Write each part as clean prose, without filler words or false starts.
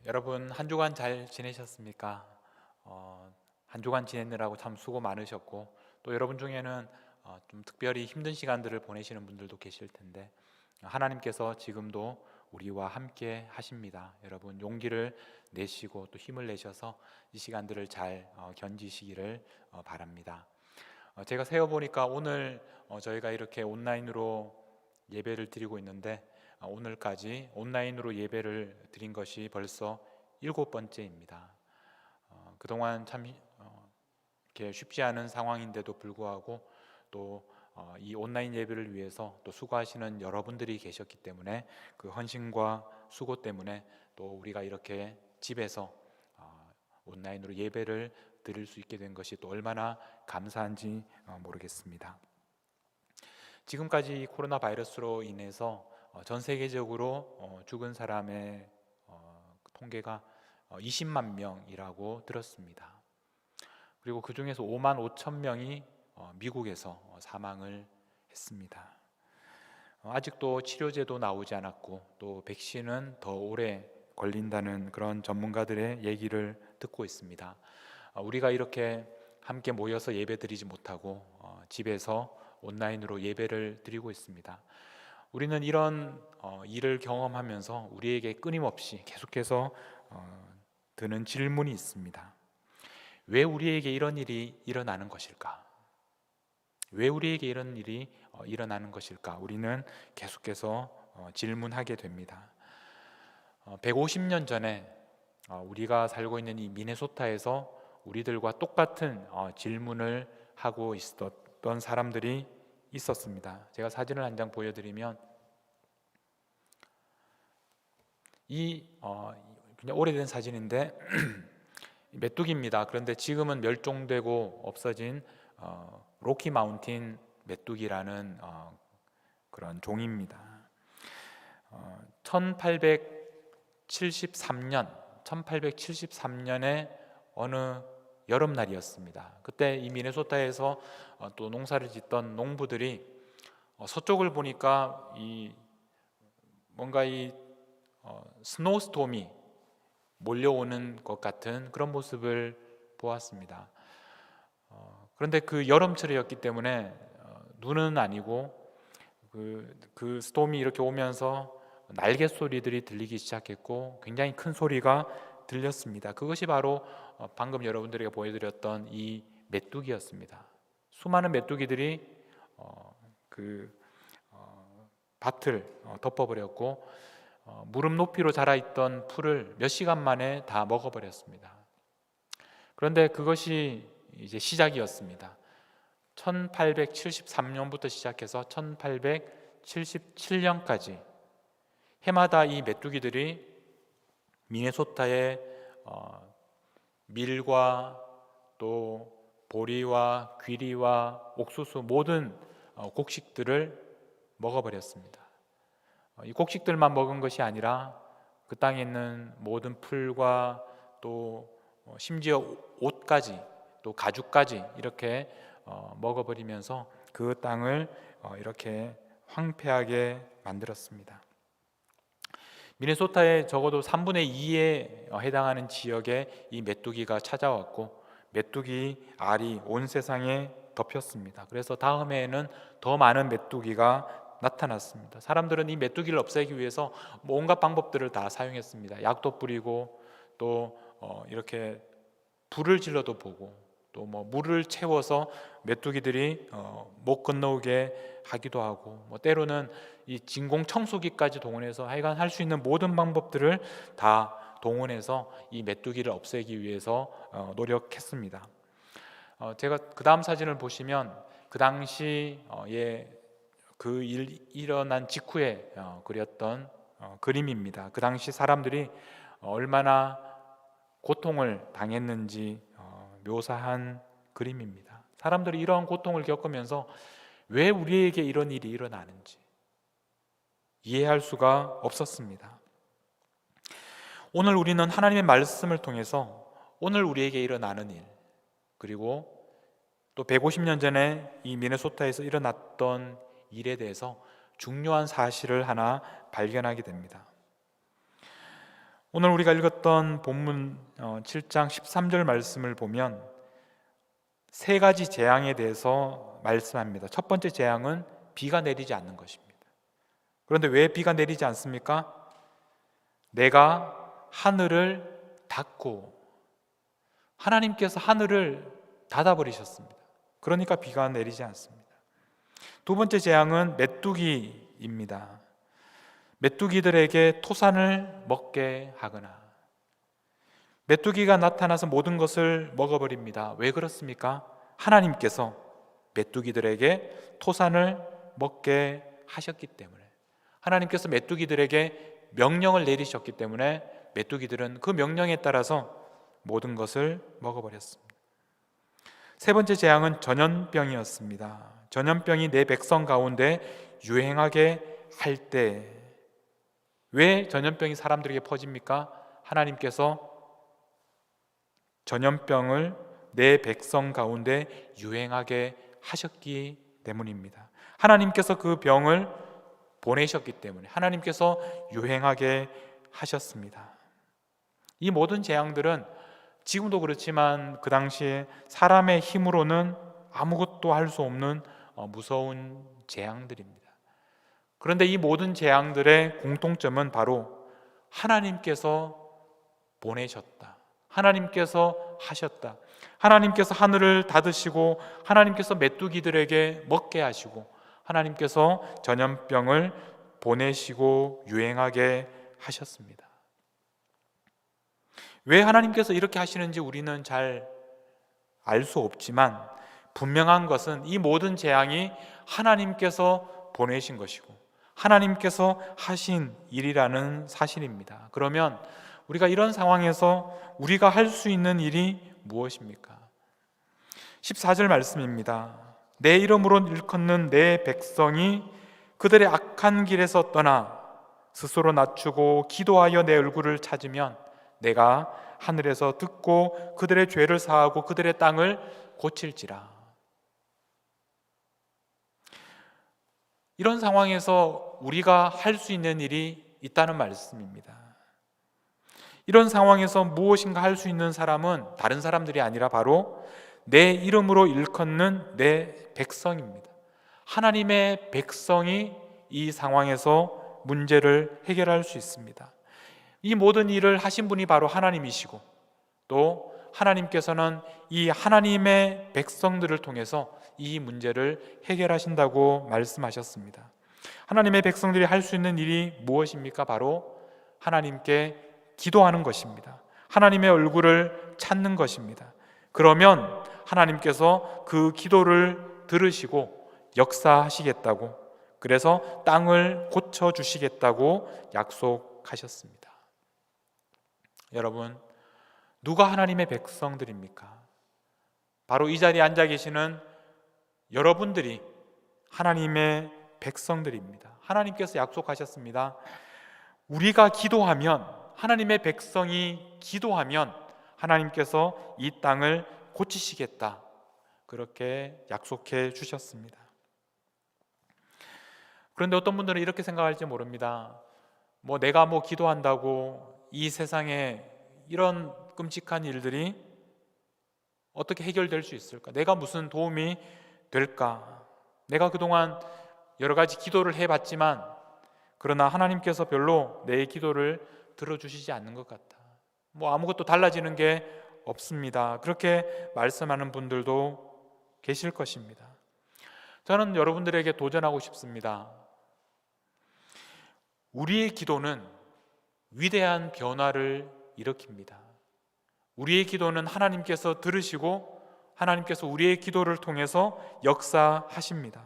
여러분 한 주간 잘 지내셨습니까? 한 주간 지내느라고 참 수고 많으셨고 또 여러분 중에는 좀 특별히 힘든 시간들을 보내시는 분들도 계실 텐데 하나님께서 지금도 우리와 함께 하십니다. 여러분 용기를 내시고 또 힘을 내셔서 이 시간들을 잘 견디시기를 바랍니다. 제가 세어보니까 오늘 저희가 이렇게 온라인으로 예배를 드리고 있는데 오늘까지 온라인으로 예배를 드린 것이 벌써 7번째입니다. 그동안 참 이렇게 쉽지 않은 상황인데도 불구하고 또 이 온라인 예배를 위해서 또 수고하시는 여러분들이 계셨기 때문에 그 헌신과 수고 때문에 또 우리가 이렇게 집에서 온라인으로 예배를 드릴 수 있게 된 것이 또 얼마나 감사한지 모르겠습니다. 지금까지 이 코로나 바이러스로 인해서 전 세계적으로 죽은 사람의 통계가 20만 명이라고 들었습니다. 그리고 그 중에서 5만 5천 명이 미국에서 사망을 했습니다. 아직도 치료제도 나오지 않았고 또 백신은 더 오래 걸린다는 그런 전문가들의 얘기를 듣고 있습니다. 우리가 이렇게 함께 모여서 예배드리지 못하고 집에서 온라인으로 예배를 드리고 있습니다. 우리는 이런 일을 경험하면서 우리에게 끊임없이 계속해서 드는 질문이 있습니다. 왜 우리에게 이런 일이 일어나는 것일까? 왜 우리에게 이런 일이 일어나는 것일까? 우리는 계속해서 질문하게 됩니다. 150년 전에 우리가 살고 있는 이 미네소타에서 우리들과 똑같은 질문을 하고 있었던 사람들이 있었습니다. 제가 사진을 한 장 보여드리면 이 그냥 오래된 사진인데 메뚜기입니다. 그런데 지금은 멸종되고 없어진 로키 마운틴 메뚜기라는 그런 종입니다. 1873년에 어느 여름날이었습니다. 그때 이 미네소타에서 또 농사를 짓던 농부들이 서쪽을 보니까 뭔가 스노우스톰이 몰려오는 것 같은 그런 모습을 보았습니다. 그런데 그 여름철이었기 때문에 눈은 아니고 그 스톰이 이렇게 오면서 날개 소리들이 들리기 시작했고 굉장히 큰 소리가 들렸습니다. 그것이 바로 방금 여러분들에게 보여드렸던 이 메뚜기였습니다. 수많은 메뚜기들이 그 밭을 덮어버렸고 무릎 높이로 자라있던 풀을 몇 시간 만에 다 먹어버렸습니다. 그런데 그것이 이제 시작이었습니다. 1873년부터 시작해서 1877년까지 해마다 이 메뚜기들이 미네소타의 밀과 또 보리와 귀리와 옥수수 모든 곡식들을 먹어버렸습니다. 이 곡식들만 먹은 것이 아니라 그 땅에 있는 모든 풀과 또 심지어 옷까지 또 가죽까지 이렇게 먹어버리면서 그 땅을 이렇게 황폐하게 만들었습니다. 미네소타의 적어도 3분의 2에 해당하는 지역에 이 메뚜기가 찾아왔고 메뚜기 알이 온 세상에 덮였습니다. 그래서 다음해에는 더 많은 메뚜기가 나타났습니다. 사람들은 이 메뚜기를 없애기 위해서 온갖 방법들을 다 사용했습니다. 약도 뿌리고 또 이렇게 불을 질러도 보고 또 물을 채워서 메뚜기들이 못 건너오게 하기도 하고 때로는 이 진공 청소기까지 동원해서 하여간 할 수 있는 모든 방법들을 다 동원해서 이 메뚜기를 없애기 위해서 노력했습니다. 제가 그 다음 사진을 보시면 그 당시에 그 일 일어난 직후에 그렸던 그림입니다. 그 당시 사람들이 얼마나 고통을 당했는지 묘사한 그림입니다. 사람들이 이러한 고통을 겪으면서 왜 우리에게 이런 일이 일어나는지 이해할 수가 없었습니다. 오늘 우리는 하나님의 말씀을 통해서 오늘 우리에게 일어나는 일 그리고 또 150년 전에 이 미네소타에서 일어났던 일에 대해서 중요한 사실을 하나 발견하게 됩니다. 오늘 우리가 읽었던 본문 7장 13절 말씀을 보면 세 가지 재앙에 대해서 말씀합니다. 첫 번째 재앙은 비가 내리지 않는 것입니다. 그런데 왜 비가 내리지 않습니까? 내가 하늘을 닫고, 하나님께서 하늘을 닫아버리셨습니다. 그러니까 비가 내리지 않습니다. 두 번째 재앙은 메뚜기입니다. 메뚜기들에게 토산을 먹게 하거나, 메뚜기가 나타나서 모든 것을 먹어버립니다. 왜 그렇습니까? 하나님께서 메뚜기들에게 토산을 먹게 하셨기 때문에, 하나님께서 메뚜기들에게 명령을 내리셨기 때문에 메뚜기들은 그 명령에 따라서 모든 것을 먹어버렸습니다. 세 번째 재앙은 전염병이었습니다. 전염병이 내 백성 가운데 유행하게 할 때, 왜 전염병이 사람들에게 퍼집니까? 하나님께서 전염병을 내 백성 가운데 유행하게 하셨기 때문입니다. 하나님께서 그 병을 보내셨기 때문에 하나님께서 유행하게 하셨습니다. 이 모든 재앙들은 지금도 그렇지만 그 당시에 사람의 힘으로는 아무것도 할 수 없는 무서운 재앙들입니다. 그런데 이 모든 재앙들의 공통점은 바로 하나님께서 보내셨다, 하나님께서 하셨다, 하나님께서 하늘을 닫으시고 하나님께서 메뚜기들에게 먹게 하시고 하나님께서 전염병을 보내시고 유행하게 하셨습니다. 왜 하나님께서 이렇게 하시는지 우리는 잘 알 수 없지만 분명한 것은 이 모든 재앙이 하나님께서 보내신 것이고 하나님께서 하신 일이라는 사실입니다. 그러면 우리가 이런 상황에서 우리가 할 수 있는 일이 무엇입니까? 14절 말씀입니다. 내 이름으로 일컫는 내 백성이 그들의 악한 길에서 떠나 스스로 낮추고 기도하여 내 얼굴을 찾으면 내가 하늘에서 듣고 그들의 죄를 사하고 그들의 땅을 고칠지라. 이런 상황에서 우리가 할 수 있는 일이 있다는 말씀입니다. 이런 상황에서 무엇인가 할 수 있는 사람은 다른 사람들이 아니라 바로 내 이름으로 일컫는 내 백성입니다. 하나님의 백성이 이 상황에서 문제를 해결할 수 있습니다. 이 모든 일을 하신 분이 바로 하나님이시고 또 하나님께서는 이 하나님의 백성들을 통해서 이 문제를 해결하신다고 말씀하셨습니다. 하나님의 백성들이 할 수 있는 일이 무엇입니까? 바로 하나님께 기도하는 것입니다. 하나님의 얼굴을 찾는 것입니다. 그러면 하나님께서 그 기도를 들으시고 역사하시겠다고, 그래서 땅을 고쳐주시겠다고 약속하셨습니다. 여러분, 누가 하나님의 백성들입니까? 바로 이 자리에 앉아 계시는 여러분들이 하나님의 백성들입니다. 하나님께서 약속하셨습니다. 우리가 기도하면, 하나님의 백성이 기도하면 하나님께서 이 땅을 고치시겠다, 그렇게 약속해 주셨습니다. 그런데 어떤 분들은 이렇게 생각할지 모릅니다. 내가 기도한다고 이 세상에 이런 끔찍한 일들이 어떻게 해결될 수 있을까? 내가 무슨 도움이 될까? 내가 그동안 여러 가지 기도를 해봤지만 그러나 하나님께서 별로 내 기도를 들어주시지 않는 것 같다. 아무것도 달라지는 게 없습니다. 그렇게 말씀하는 분들도 계실 것입니다. 저는 여러분들에게 도전하고 싶습니다. 우리의 기도는 위대한 변화를 일으킵니다. 우리의 기도는 하나님께서 들으시고 하나님께서 우리의 기도를 통해서 역사하십니다.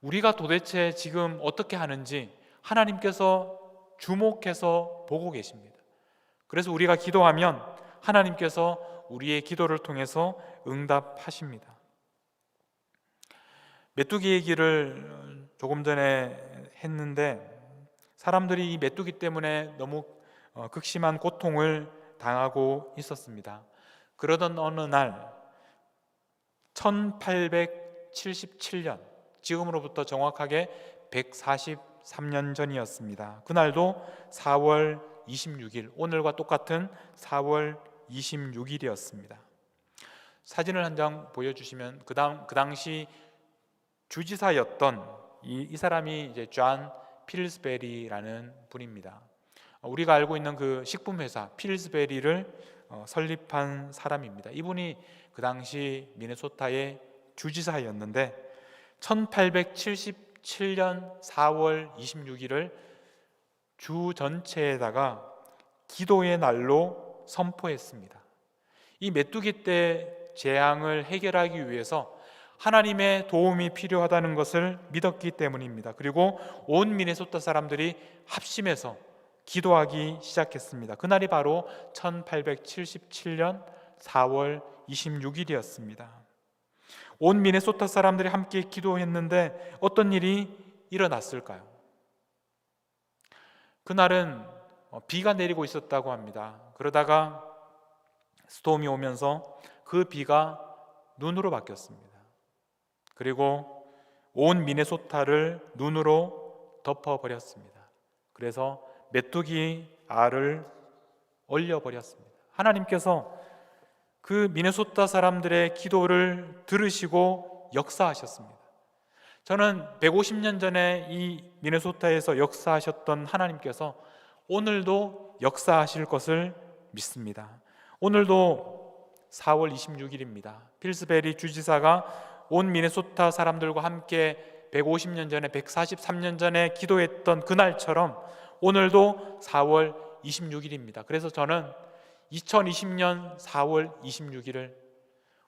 우리가 도대체 지금 어떻게 하는지 하나님께서 주목해서 보고 계십니다. 그래서 우리가 기도하면 하나님께서 우리의 기도를 통해서 응답하십니다. 메뚜기 얘기를 조금 전에 했는데 사람들이 이 메뚜기 때문에 너무 극심한 고통을 당하고 있었습니다. 그러던 어느 날 1877년, 지금으로부터 정확하게 143년 전이었습니다. 그날도 4월 26일, 오늘과 똑같은 4월 26일이었습니다. 사진을 한 장 보여주시면 그 당시 주지사였던 이 사람이 이제 존 필스베리라는 분입니다. 우리가 알고 있는 그 식품회사 필스베리를 설립한 사람입니다. 이분이 그 당시 미네소타의 주지사였는데 1877년 4월 26일을 주 전체에다가 기도의 날로 선포했습니다. 이 메뚜기 때 재앙을 해결하기 위해서 하나님의 도움이 필요하다는 것을 믿었기 때문입니다. 그리고 온 미네소타 사람들이 합심해서 기도하기 시작했습니다. 그날이 바로 1877년 4월 26일이었습니다. 온 미네소타 사람들이 함께 기도했는데 어떤 일이 일어났을까요? 그날은 비가 내리고 있었다고 합니다. 그러다가 스톰이 오면서 그 비가 눈으로 바뀌었습니다. 그리고 온 미네소타를 눈으로 덮어버렸습니다. 그래서 메뚜기 알을 얼려버렸습니다. 하나님께서 그 미네소타 사람들의 기도를 들으시고 역사하셨습니다. 저는 150년 전에 이 미네소타에서 역사하셨던 하나님께서 오늘도 역사하실 것을 믿습니다. 오늘도 4월 26일입니다. 필스베리 주지사가 온 미네소타 사람들과 함께 150년 전에 143년 전에 기도했던 그날처럼 오늘도 4월 26일입니다. 그래서 저는 2020년 4월 26일을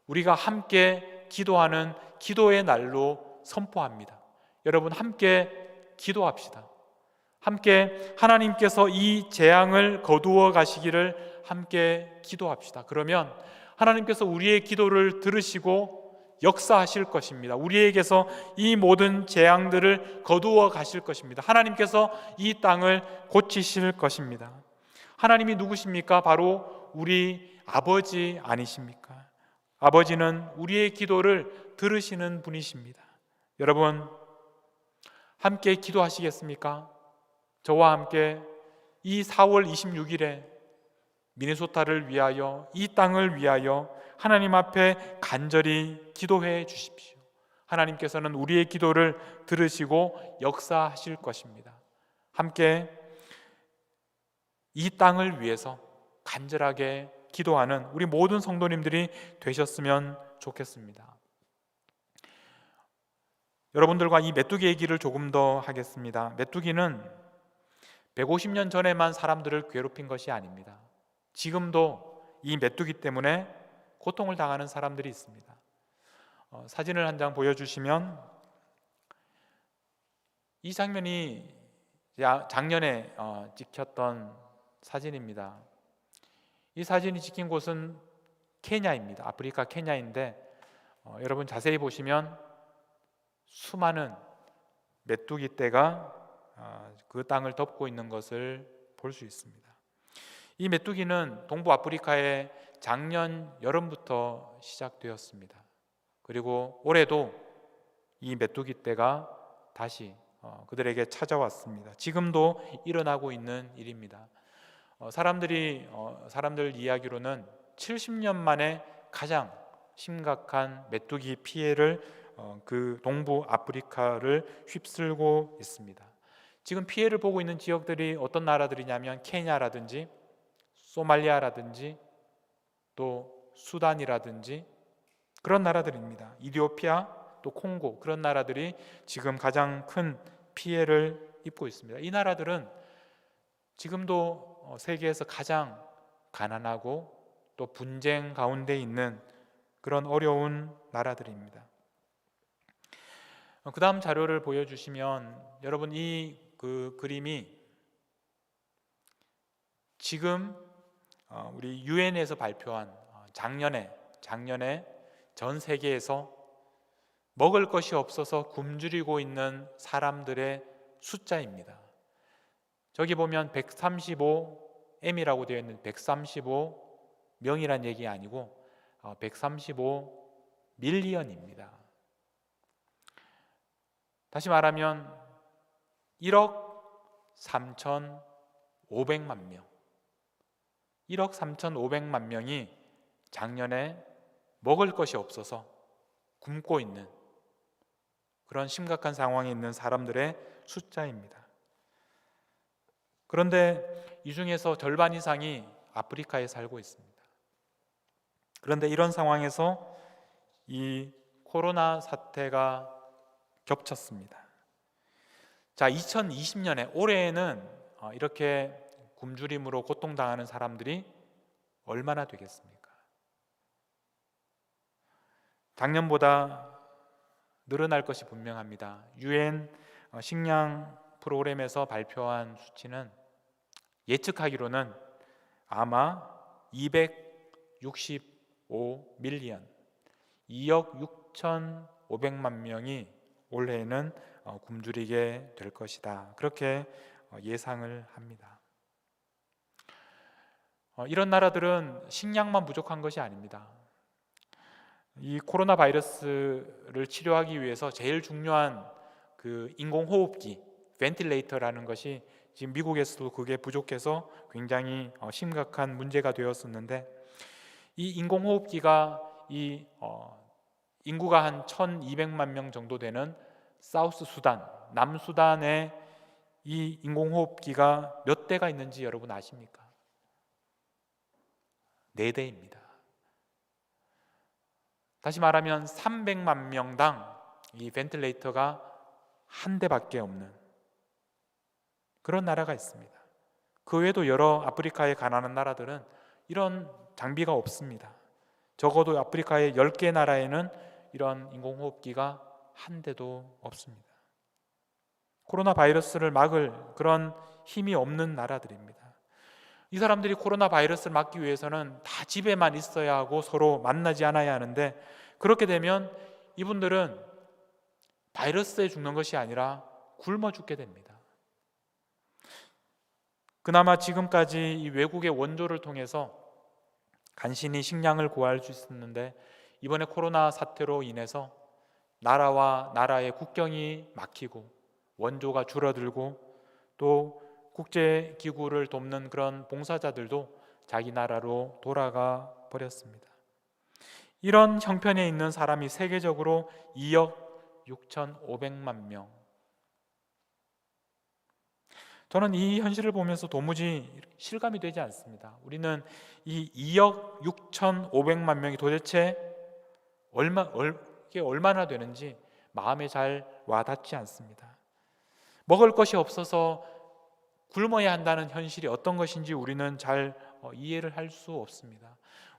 우리가 함께 기도하는 기도의 날로 선포합니다. 여러분 함께 기도합시다. 함께 하나님께서 이 재앙을 거두어 가시기를 함께 기도합시다. 그러면 하나님께서 우리의 기도를 들으시고 역사하실 것입니다. 우리에게서 이 모든 재앙들을 거두어 가실 것입니다. 하나님께서 이 땅을 고치실 것입니다. 하나님이 누구십니까? 바로 우리 아버지 아니십니까? 아버지는 우리의 기도를 들으시는 분이십니다. 여러분 함께 기도하시겠습니까? 저와 함께 이 4월 26일에 미네소타를 위하여, 이 땅을 위하여 하나님 앞에 간절히 기도해 주십시오. 하나님께서는 우리의 기도를 들으시고 역사하실 것입니다. 함께 이 땅을 위해서 간절하게 기도하는 우리 모든 성도님들이 되셨으면 좋겠습니다. 여러분들과 이 메뚜기 얘기를 조금 더 하겠습니다. 메뚜기는 150년 전에만 사람들을 괴롭힌 것이 아닙니다. 지금도 이 메뚜기 때문에 고통을 당하는 사람들이 있습니다. 사진을 한 장 보여주시면 이 장면이 작년에 찍혔던 사진입니다. 이 사진이 찍힌 곳은 케냐입니다. 아프리카 케냐인데 여러분 자세히 보시면 수많은 메뚜기 떼가 그 땅을 덮고 있는 것을 볼 수 있습니다. 이 메뚜기는 동부 아프리카에 작년 여름부터 시작되었습니다. 그리고 올해도 이 메뚜기 떼가 다시 그들에게 찾아왔습니다. 지금도 일어나고 있는 일입니다. 사람들 이야기로는 70년 만에 가장 심각한 메뚜기 피해를 그 동부 아프리카를 휩쓸고 있습니다. 지금 피해를 보고 있는 지역들이 어떤 나라들이냐면 케냐라든지 소말리아라든지 또 수단이라든지 그런 나라들입니다. 이디오피아 또 콩고, 그런 나라들이 지금 가장 큰 피해를 입고 있습니다. 이 나라들은 지금도 세계에서 가장 가난하고 또 분쟁 가운데 있는 그런 어려운 나라들입니다. 그 다음 자료를 보여주시면 여러분 이 그림이 지금 우리 유엔에서 발표한 작년에 전 세계에서 먹을 것이 없어서 굶주리고 있는 사람들의 숫자입니다. 저기 보면 135M이라고 되어 있는 135명이란 얘기 아니고 135밀리언입니다. 다시 말하면 1억 500만 명, 1억 3,500만 명이 작년에 먹을 것이 없어서 굶고 있는 그런 심각한 상황에 있는 사람들의 숫자입니다. 그런데 이 중에서 절반 이상이 아프리카에 살고 있습니다. 그런데 이런 상황에서 이 코로나 사태가 겹쳤습니다. 자, 2020년에 올해에는 이렇게 굶주림으로 고통당하는 사람들이 얼마나 되겠습니까? 작년보다 늘어날 것이 분명합니다. 유엔 식량 프로그램에서 발표한 수치는 예측하기로는 아마 265 밀리언, 2억 6,500만 명이 올해는 굶주리게 될 것이다. 그렇게 예상을 합니다. 이런 나라들은 식량만 부족한 것이 아닙니다. 이 코로나 바이러스를 치료하기 위해서 제일 중요한 그 인공호흡기, 벤틸레이터라는 것이 지금 미국에서도 그게 부족해서 굉장히 심각한 문제가 되었었는데, 이 인공호흡기가 인구가 한 1,200만 명 정도 되는 사우스 수단, 남수단에 이 인공호흡기가 몇 대가 있는지 여러분 아십니까? 4대입니다. 다시 말하면 300만 명당 이 벤틸레이터가 한 대밖에 없는 그런 나라가 있습니다. 그 외에도 여러 아프리카의 가난한 나라들은 이런 장비가 없습니다. 적어도 아프리카의 10개 나라에는 이런 인공호흡기가 한 대도 없습니다. 코로나 바이러스를 막을 그런 힘이 없는 나라들입니다. 이 사람들이 코로나 바이러스를 막기 위해서는 다 집에만 있어야 하고 서로 만나지 않아야 하는데, 그렇게 되면 이분들은 바이러스에 죽는 것이 아니라 굶어 죽게 됩니다. 그나마 지금까지 이 외국의 원조를 통해서 간신히 식량을 구할 수 있었는데, 이번에 코로나 사태로 인해서 나라와 나라의 국경이 막히고 원조가 줄어들고 또 국제기구를 돕는 그런 봉사자들도 자기 나라로 돌아가 버렸습니다. 이런 형편에 있는 사람이 세계적으로 2억 6,500만 명. 저는 이 현실을 보면서 도무지 실감이 되지 않습니다. 우리는 이 2억 6,500만 명이 도대체 이게 얼마나 되는지 마음에 잘 와닿지 않습니다. 먹을 것이 없어서 굶어야 한다는 현실이 어떤 것인지 우리는 잘 이해를 할 수 없습니다.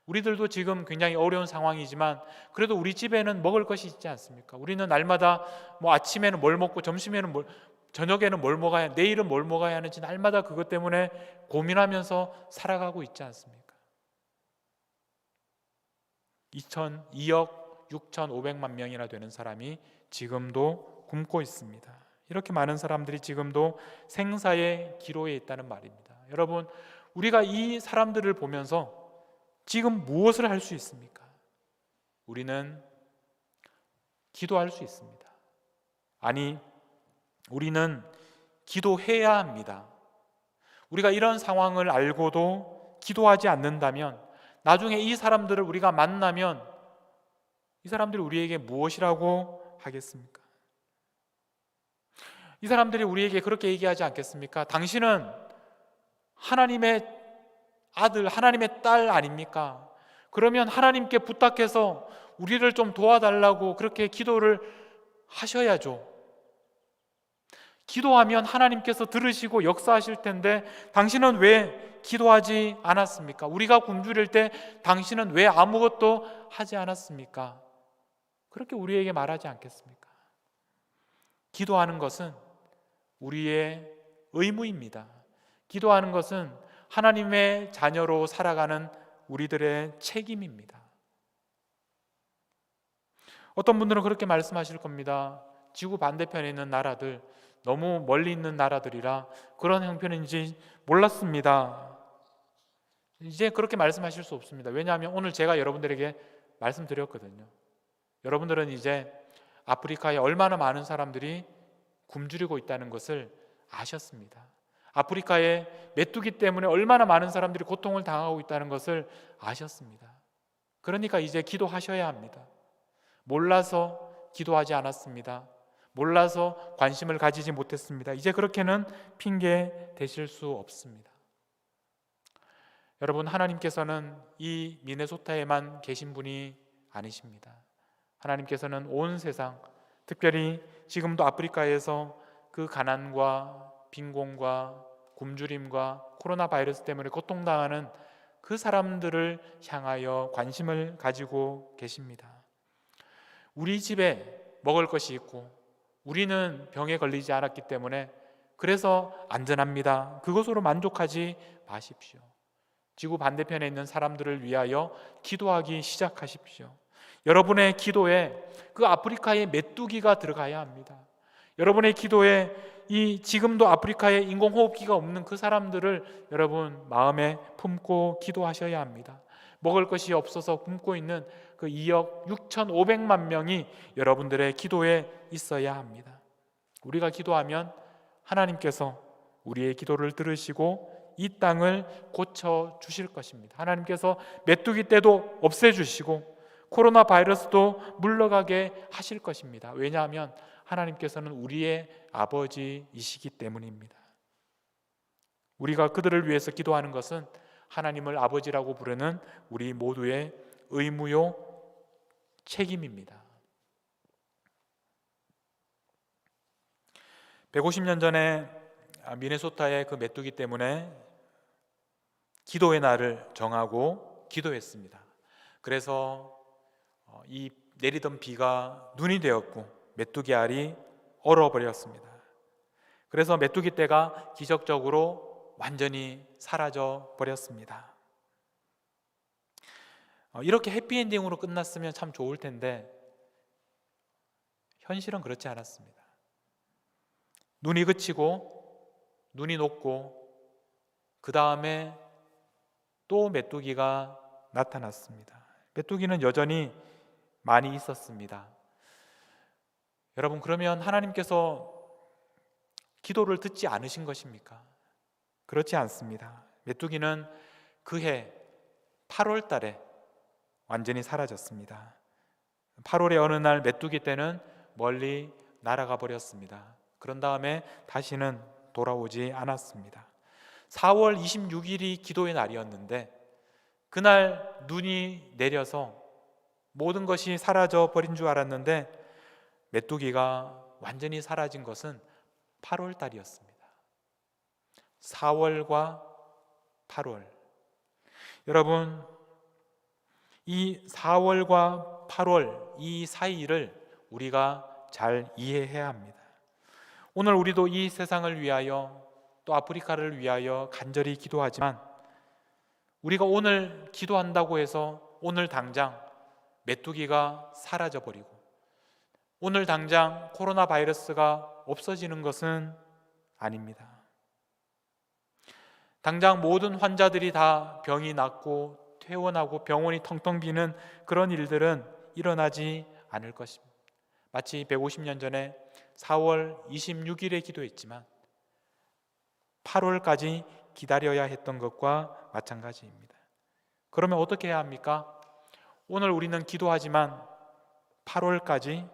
우리들도 지금 굉장히 어려운 상황이지만 그래도 우리 집에는 먹을 것이 있지 않습니까? 우리는 날마다 아침에는 뭘 먹고 점심에는 저녁에는 뭘 먹어야, 내일은 뭘 먹어야 하는지 날마다 그것 때문에 고민하면서 살아가고 있지 않습니까? 2억 6,500만 명이나 되는 사람이 지금도 굶고 있습니다. 이렇게 많은 사람들이 지금도 생사의 기로에 있다는 말입니다. 여러분, 우리가 이 사람들을 보면서 지금 무엇을 할 수 있습니까? 우리는 기도할 수 있습니다. 아니, 우리는 기도해야 합니다. 우리가 이런 상황을 알고도 기도하지 않는다면 나중에 이 사람들을 우리가 만나면 이 사람들이 우리에게 무엇이라고 하겠습니까? 이 사람들이 우리에게 그렇게 얘기하지 않겠습니까? 당신은 하나님의 아들, 하나님의 딸 아닙니까? 그러면 하나님께 부탁해서 우리를 좀 도와달라고 그렇게 기도를 하셔야죠. 기도하면 하나님께서 들으시고 역사하실 텐데 당신은 왜 기도하지 않았습니까? 우리가 굶주릴 때 당신은 왜 아무것도 하지 않았습니까? 그렇게 우리에게 말하지 않겠습니까? 기도하는 것은 우리의 의무입니다. 기도하는 것은 하나님의 자녀로 살아가는 우리들의 책임입니다. 어떤 분들은 그렇게 말씀하실 겁니다. 지구 반대편에 있는 나라들, 너무 멀리 있는 나라들이라 그런 형편인지 몰랐습니다. 이제 그렇게 말씀하실 수 없습니다. 왜냐하면 오늘 제가 여러분들에게 말씀드렸거든요. 여러분들은 이제 아프리카에 얼마나 많은 사람들이 굶주리고 있다는 것을 아셨습니다. 아프리카의 메뚜기 때문에 얼마나 많은 사람들이 고통을 당하고 있다는 것을 아셨습니다. 그러니까 이제 기도하셔야 합니다. 몰라서 기도하지 않았습니다. 몰라서 관심을 가지지 못했습니다. 이제 그렇게는 핑계 대실 수 없습니다. 여러분, 하나님께서는 이 미네소타에만 계신 분이 아니십니다. 하나님께서는 온 세상, 특별히 지금도 아프리카에서 그 가난과 빈곤과 굶주림과 코로나 바이러스 때문에 고통당하는 그 사람들을 향하여 관심을 가지고 계십니다. 우리 집에 먹을 것이 있고 우리는 병에 걸리지 않았기 때문에 그래서 안전합니다. 그것으로 만족하지 마십시오. 지구 반대편에 있는 사람들을 위하여 기도하기 시작하십시오. 여러분의 기도에 그 아프리카의 메뚜기가 들어가야 합니다. 여러분의 기도에 이 지금도 아프리카에 인공호흡기가 없는 그 사람들을 여러분 마음에 품고 기도하셔야 합니다. 먹을 것이 없어서 굶고 있는 그 2억 6,500만 명이 여러분들의 기도에 있어야 합니다. 우리가 기도하면 하나님께서 우리의 기도를 들으시고 이 땅을 고쳐 주실 것입니다. 하나님께서 메뚜기 떼도 없애주시고 코로나 바이러스도 물러가게 하실 것입니다. 왜냐하면 하나님께서는 우리의 아버지이시기 때문입니다. 우리가 그들을 위해서 기도하는 것은 하나님을 아버지라고 부르는 우리 모두의 의무요 책임입니다. 150년 전에 미네소타의 그 메뚜기 때문에 기도의 날을 정하고 기도했습니다. 그래서 이 내리던 비가 눈이 되었고 메뚜기 알이 얼어버렸습니다. 그래서 메뚜기 떼가 기적적으로 완전히 사라져 버렸습니다. 이렇게 해피엔딩으로 끝났으면 참 좋을 텐데 현실은 그렇지 않았습니다. 눈이 그치고 눈이 녹고 그 다음에 또 메뚜기가 나타났습니다. 메뚜기는 여전히 많이 있었습니다. 여러분, 그러면 하나님께서 기도를 듣지 않으신 것입니까? 그렇지 않습니다. 메뚜기는 그해 8월 달에 완전히 사라졌습니다. 8월의 어느 날 메뚜기 떼는 멀리 날아가 버렸습니다. 그런 다음에 다시는 돌아오지 않았습니다. 4월 26일이 기도의 날이었는데 그날 눈이 내려서 모든 것이 사라져 버린 줄 알았는데 메뚜기가 완전히 사라진 것은 8월 달이었습니다. 4월과 8월. 여러분, 이 4월과 8월 이 사이를 우리가 잘 이해해야 합니다. 오늘 우리도 이 세상을 위하여 또 아프리카를 위하여 간절히 기도하지만 우리가 오늘 기도한다고 해서 오늘 당장 메뚜기가 사라져 버리고 오늘 당장 코로나 바이러스가 없어지는 것은 아닙니다. 당장 모든 환자들이 다 병이 낫고 퇴원하고 병원이 텅텅 비는 그런 일들은 일어나지 않을 것입니다. 마치 150년 전에 4월 26일에 기도했지만 8월까지 기다려야 했던 것과 마찬가지입니다. 그러면 어떻게 해야 합니까? 오늘 우리는 기도하지만 8월까지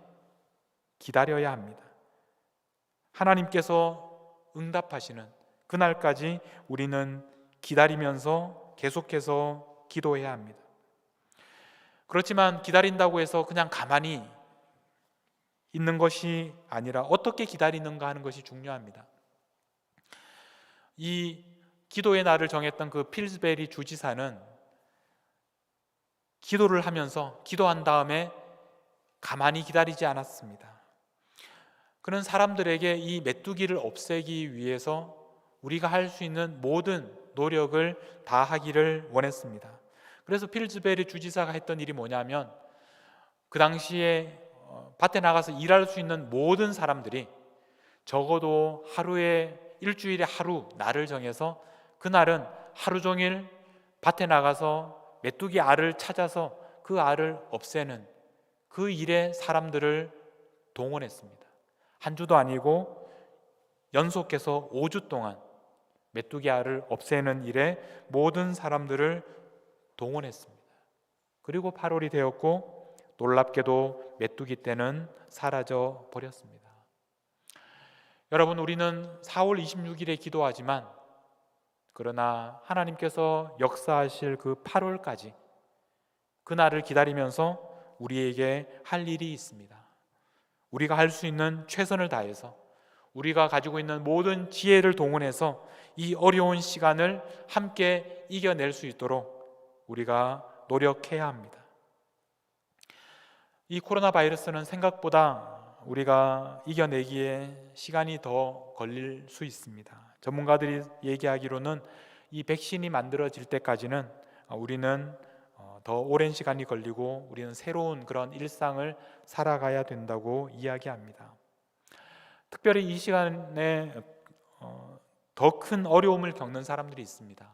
기다려야 합니다. 하나님께서 응답하시는 그날까지 우리는 기다리면서 계속해서 기도해야 합니다. 그렇지만 기다린다고 해서 그냥 가만히 있는 것이 아니라 어떻게 기다리는가 하는 것이 중요합니다. 이 기도의 날을 정했던 그 필스베리 주지사는 기도를 하면서 기도한 다음에 가만히 기다리지 않았습니다. 그는 사람들에게 이 메뚜기를 없애기 위해서 우리가 할 수 있는 모든 노력을 다하기를 원했습니다. 그래서 필스베리 주지사가 했던 일이 뭐냐면 그 당시에 밭에 나가서 일할 수 있는 모든 사람들이 적어도 일주일에 하루 날을 정해서 그날은 하루 종일 밭에 나가서 메뚜기 알을 찾아서 그 알을 없애는 그 일에 사람들을 동원했습니다. 한 주도 아니고 연속해서 5주 동안 메뚜기 알을 없애는 일에 모든 사람들을 동원했습니다. 그리고 8월이 되었고 놀랍게도 메뚜기 떼는 사라져 버렸습니다. 여러분, 우리는 4월 26일에 기도하지만 그러나 하나님께서 역사하실 그 8월까지 그날을 기다리면서 우리에게 할 일이 있습니다. 우리가 할 수 있는 최선을 다해서 우리가 가지고 있는 모든 지혜를 동원해서 이 어려운 시간을 함께 이겨낼 수 있도록 우리가 노력해야 합니다. 이 코로나 바이러스는 생각보다 우리가 이겨내기에 시간이 더 걸릴 수 있습니다. 전문가들이 얘기하기로는 이 백신이 만들어질 때까지는 우리는 더 오랜 시간이 걸리고 우리는 새로운 그런 일상을 살아가야 된다고 이야기합니다. 특별히 이 시간에 더 큰 어려움을 겪는 사람들이 있습니다.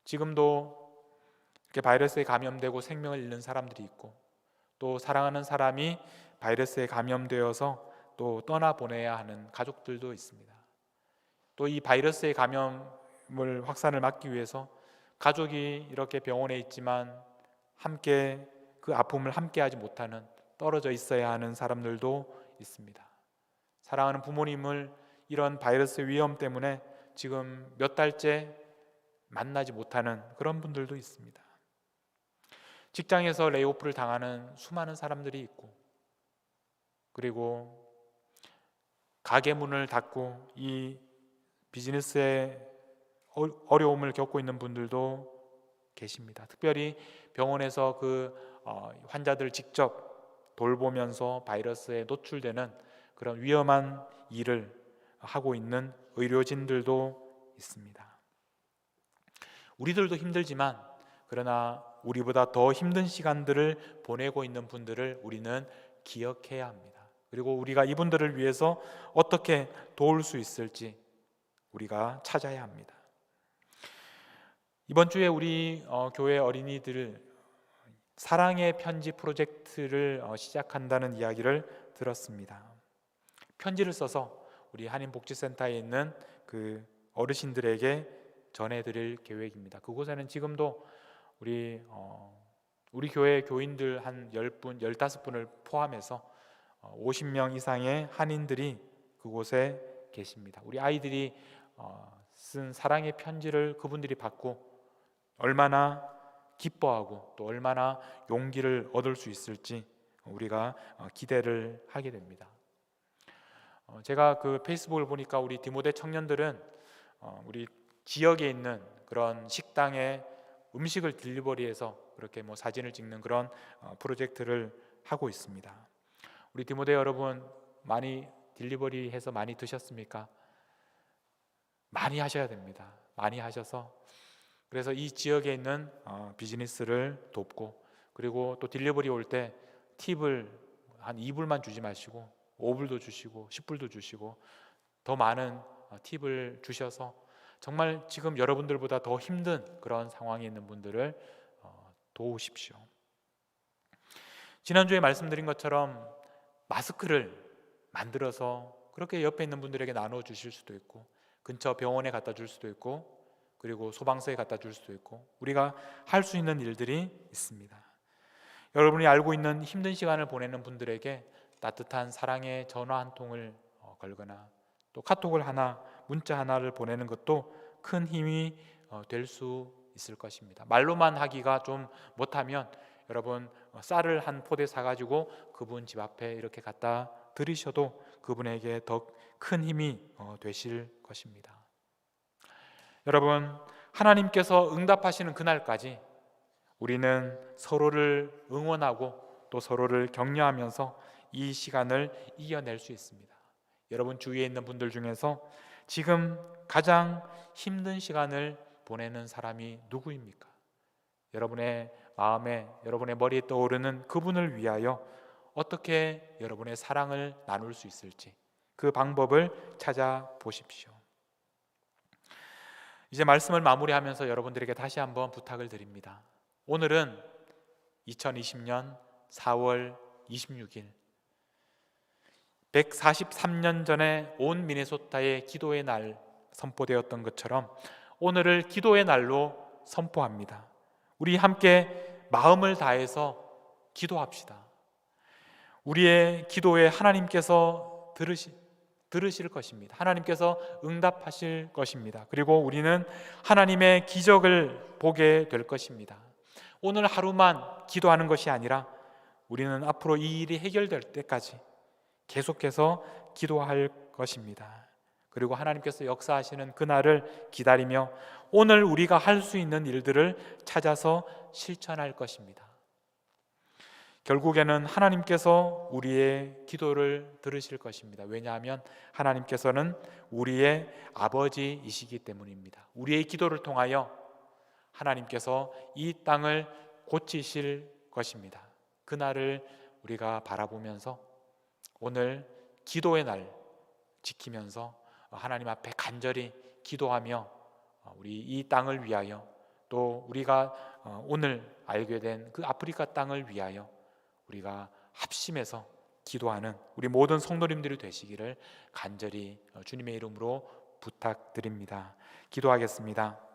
지금도 이렇게 바이러스에 감염되고 생명을 잃는 사람들이 있고 또 사랑하는 사람이 바이러스에 감염되어서 또 떠나보내야 하는 가족들도 있습니다. 또 이 바이러스의 감염을 확산을 막기 위해서 가족이 이렇게 병원에 있지만 함께 그 아픔을 함께하지 못하는 떨어져 있어야 하는 사람들도 있습니다. 사랑하는 부모님을 이런 바이러스 위험 때문에 지금 몇 달째 만나지 못하는 그런 분들도 있습니다. 직장에서 레이오프를 당하는 수많은 사람들이 있고 그리고 가게 문을 닫고 이 비즈니스에 어려움을 겪고 있는 분들도 계십니다. 특별히 병원에서 그 환자들 직접 돌보면서 바이러스에 노출되는 그런 위험한 일을 하고 있는 의료진들도 있습니다. 우리들도 힘들지만 그러나 우리보다 더 힘든 시간들을 보내고 있는 분들을 우리는 기억해야 합니다. 그리고 우리가 이분들을 위해서 어떻게 도울 수 있을지 우리가 찾아야 합니다. 이번 주에 우리 교회 어린이들 사랑의 편지 프로젝트를 시작한다는 이야기를 들었습니다. 편지를 써서 우리 한인복지센터에 있는 그 어르신들에게 전해드릴 계획입니다. 그곳에는 지금도 우리 교회 교인들 한 10분, 15분을 포함해서 50명 이상의 한인들이 그곳에 계십니다. 우리 아이들이 쓴 사랑의 편지를 그분들이 받고 얼마나 기뻐하고 또 얼마나 용기를 얻을 수 있을지 우리가 기대를 하게 됩니다. 제가 그 페이스북을 보니까 우리 디모데 청년들은 우리 지역에 있는 그런 식당에 음식을 딜리버리해서 그렇게 사진을 찍는 그런 프로젝트를 하고 있습니다. 우리 디모데 여러분, 많이 딜리버리해서 많이 드셨습니까? 많이 하셔야 됩니다. 많이 하셔서 그래서 이 지역에 있는 비즈니스를 돕고 그리고 또 딜리버리 올 때 팁을 한 2불만 주지 마시고 5불도 주시고 10불도 주시고 더 많은 팁을 주셔서 정말 지금 여러분들보다 더 힘든 그런 상황에 있는 분들을 도우십시오. 지난주에 말씀드린 것처럼 마스크를 만들어서 그렇게 옆에 있는 분들에게 나눠 주실 수도 있고 근처 병원에 갖다 줄 수도 있고 그리고 소방서에 갖다 줄 수도 있고 우리가 할 수 있는 일들이 있습니다. 여러분이 알고 있는 힘든 시간을 보내는 분들에게 따뜻한 사랑의 전화 한 통을 걸거나 또 카톡을 하나, 문자 하나를 보내는 것도 큰 힘이 될 수 있을 것입니다. 말로만 하기가 좀 못하면 여러분 쌀을 한 포대 사가지고 그분 집 앞에 이렇게 갖다 드리셔도 그분에게 더 큰 힘이 되실 것입니다. 여러분, 하나님께서 응답하시는 그날까지 우리는 서로를 응원하고 또 서로를 격려하면서 이 시간을 이겨낼 수 있습니다. 여러분 주위에 있는 분들 중에서 지금 가장 힘든 시간을 보내는 사람이 누구입니까? 여러분의 마음에, 여러분의 머리에 떠오르는 그분을 위하여 어떻게 여러분의 사랑을 나눌 수 있을지 그 방법을 찾아보십시오. 이제 말씀을 마무리하면서 여러분들에게 다시 한번 부탁을 드립니다. 오늘은 2020년 4월 26일 143년 전에 온 미네소타의 기도의 날 선포되었던 것처럼 오늘을 기도의 날로 선포합니다. 우리 함께 마음을 다해서 기도합시다. 우리의 기도에 하나님께서 들으실 것입니다. 하나님께서 응답하실 것입니다. 그리고 우리는 하나님의 기적을 보게 될 것입니다. 오늘 하루만 기도하는 것이 아니라 우리는 앞으로 이 일이 해결될 때까지 계속해서 기도할 것입니다. 그리고 하나님께서 역사하시는 그날을 기다리며 오늘 우리가 할 수 있는 일들을 찾아서 실천할 것입니다. 결국에는 하나님께서 우리의 기도를 들으실 것입니다. 왜냐하면 하나님께서는 우리의 아버지이시기 때문입니다. 우리의 기도를 통하여 하나님께서 이 땅을 고치실 것입니다. 그날을 우리가 바라보면서 오늘 기도의 날 지키면서 하나님 앞에 간절히 기도하며 우리 이 땅을 위하여 또 우리가 오늘 알게 된 그 아프리카 땅을 위하여 우리가 합심해서 기도하는 우리 모든 성도님들이 되시기를 간절히 주님의 이름으로 부탁드립니다. 기도하겠습니다.